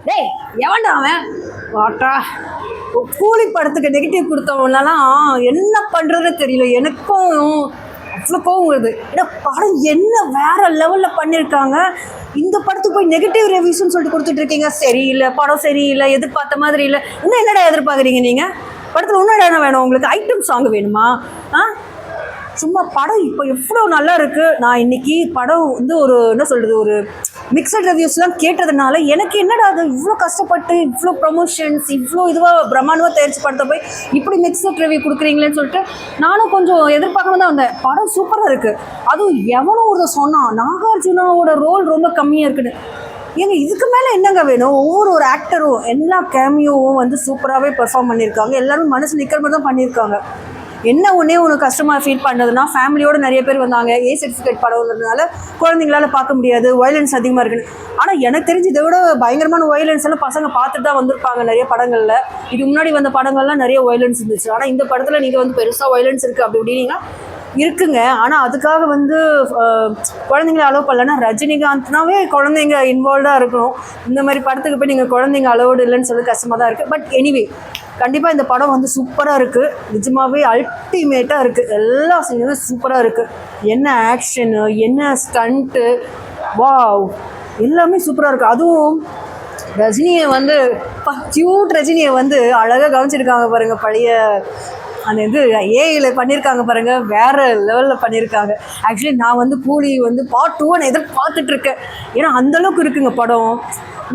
டேய் எவன்டா அவன் வாட்டா கூலி படத்துக்கு நெகட்டிவ் கொடுத்தவங்களாம் என்ன பண்ணுறதுன்னு தெரியல. எனக்கும் அவ்வளோ கோவம் வருது. ஏன்னா படம் என்ன வேற லெவலில் பண்ணியிருக்காங்க. இந்த படத்துக்கு போய் நெகட்டிவ் ரிவ்யூஸ்ன்னு சொல்லிட்டு கொடுத்துட்ருக்கீங்க. சரியில்லை, படம் சரியில்லை, எதிர்பார்த்த மாதிரி இல்லை. இன்னும் என்னடா எதிர்பார்க்குறீங்க நீங்கள்? படத்தில் இன்னும் என்ன வேணும் உங்களுக்கு? ஐட்டம் சாங் வேணுமா? சும்மா படம் இப்போ எவ்வளோ நல்லா இருக்குது. நான் இன்றைக்கி படம் வந்து ஒரு என்ன சொல்கிறது, ஒரு மிக்சட் ரிவ்யூஸ்லாம் கேட்டதுனால எனக்கு என்னடா அது இவ்வளோ கஷ்டப்பட்டு இவ்வளோ ப்ரொமோஷன்ஸ் இவ்வளோ இதுவாக பிரம்மாண்டமாக தயாரிச்சு படத்தை போய் இப்படி மிக்சட் ரிவ்யூ கொடுக்குறீங்களேன்னு சொல்லிட்டு நானும் கொஞ்சம் எதிர்பார்க்காம தான் வந்தேன். படம் சூப்பராக இருக்குது. அதுவும் எவனோ ஒரு சொன்னான் நாகார்ஜுனாவோட ரோல் ரொம்ப கம்மியாக இருக்குன்னு. ஏங்க இதுக்கு மேலே என்னங்க வேணும்? ஒவ்வொரு ஆக்டரும் எல்லா கேமியோவும் வந்து சூப்பராகவே பெர்ஃபார்ம் பண்ணியிருக்காங்க. எல்லாரும் மனசு நிற்கிற மாதிரி தான் பண்ணியிருக்காங்க. என்ன ஒன்றே ஒன்று கஷ்டமாக ஃபீல் பண்ணுறதுனா, ஃபேமிலியோடு நிறைய பேர் வந்தாங்க. ஏ சர்டிஃபிகேட் படம் வந்ததுனால குழந்தைங்களால் பார்க்க முடியாது, வயலன்ஸ் அதிகமாக இருக்குன்னு. ஆனால் எனக்கு தெரிஞ்சு இதை விட பயங்கரமான வயலன்ஸ் எல்லாம் பசங்க பார்த்துட்டு தான் வந்திருப்பாங்க நிறைய படங்களில். இது முன்னாடி வந்த படங்கள்லாம் நிறைய வயலன்ஸ் இருந்துச்சு. ஆனால் இந்த படத்தில் நீங்கள் வந்து பெருசாக வயலன்ஸ் இருக்குது அப்படி இப்படின்னா இருக்குங்க. ஆனால் அதுக்காக வந்து குழந்தைங்கள அலோவ் பண்ணலன்னா, ரஜினிகாந்த்னாவே குழந்தைங்க இன்வால்வ்டாக இருக்கணும். இந்த மாதிரி படத்துக்கு போய் நீங்கள் குழந்தைங்க அலோவ்டு இல்லைன்னு சொல்லி கஷ்டமாக தான் இருக்குது. பட் எனிவே கண்டிப்பாக இந்த படம் வந்து சூப்பராக இருக்குது. நிஜமாகவே அல்டிமேட்டாக இருக்குது. எல்லா சீனுமே சூப்பராக இருக்குது. என்ன ஆக்ஷனு, என்ன ஸ்டண்ட்டு, வாவ், எல்லாமே சூப்பராக இருக்குது. அதுவும் ரஜினியை வந்து க்யூட் ரஜினியை வந்து அழகாக கவனிச்சிருக்காங்க பாருங்கள். பழைய அந்த இது ஏஐயில் பண்ணியிருக்காங்க பாருங்கள், வேறு லெவலில் பண்ணியிருக்காங்க. ஆக்சுவலி நான் வந்து கூலி வந்து பார்ட் 2 நான் எதிர்பார்த்துட்ருக்கேன். ஏன்னா அந்தளவுக்கு இருக்குங்க படம்.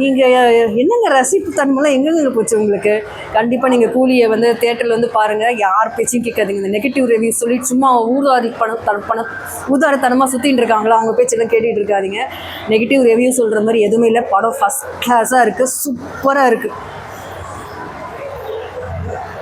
நீங்கள் என்னங்க ரசிப்பு தன்மைலாம் எங்கெங்க போச்சு உங்களுக்கு? கண்டிப்பாக நீங்கள் கூலியை வந்து தேட்டரில் வந்து பாருங்கள். யார் பேச்சையும் கேட்காதீங்க. இந்த நெகட்டிவ் ரிவ்யூ சொல்லி சும்மா ஊதாரித்தனமாக சுற்றின்னு இருக்காங்களா, அவங்க பேச்செல்லாம் கேட்டுகிட்டு இருக்காதிங்க. நெகட்டிவ் ரிவ்யூ சொல்கிற மாதிரி எதுவுமே இல்லை. படம் ஃபஸ்ட் கிளாஸாக இருக்குது, சூப்பராக இருக்குது.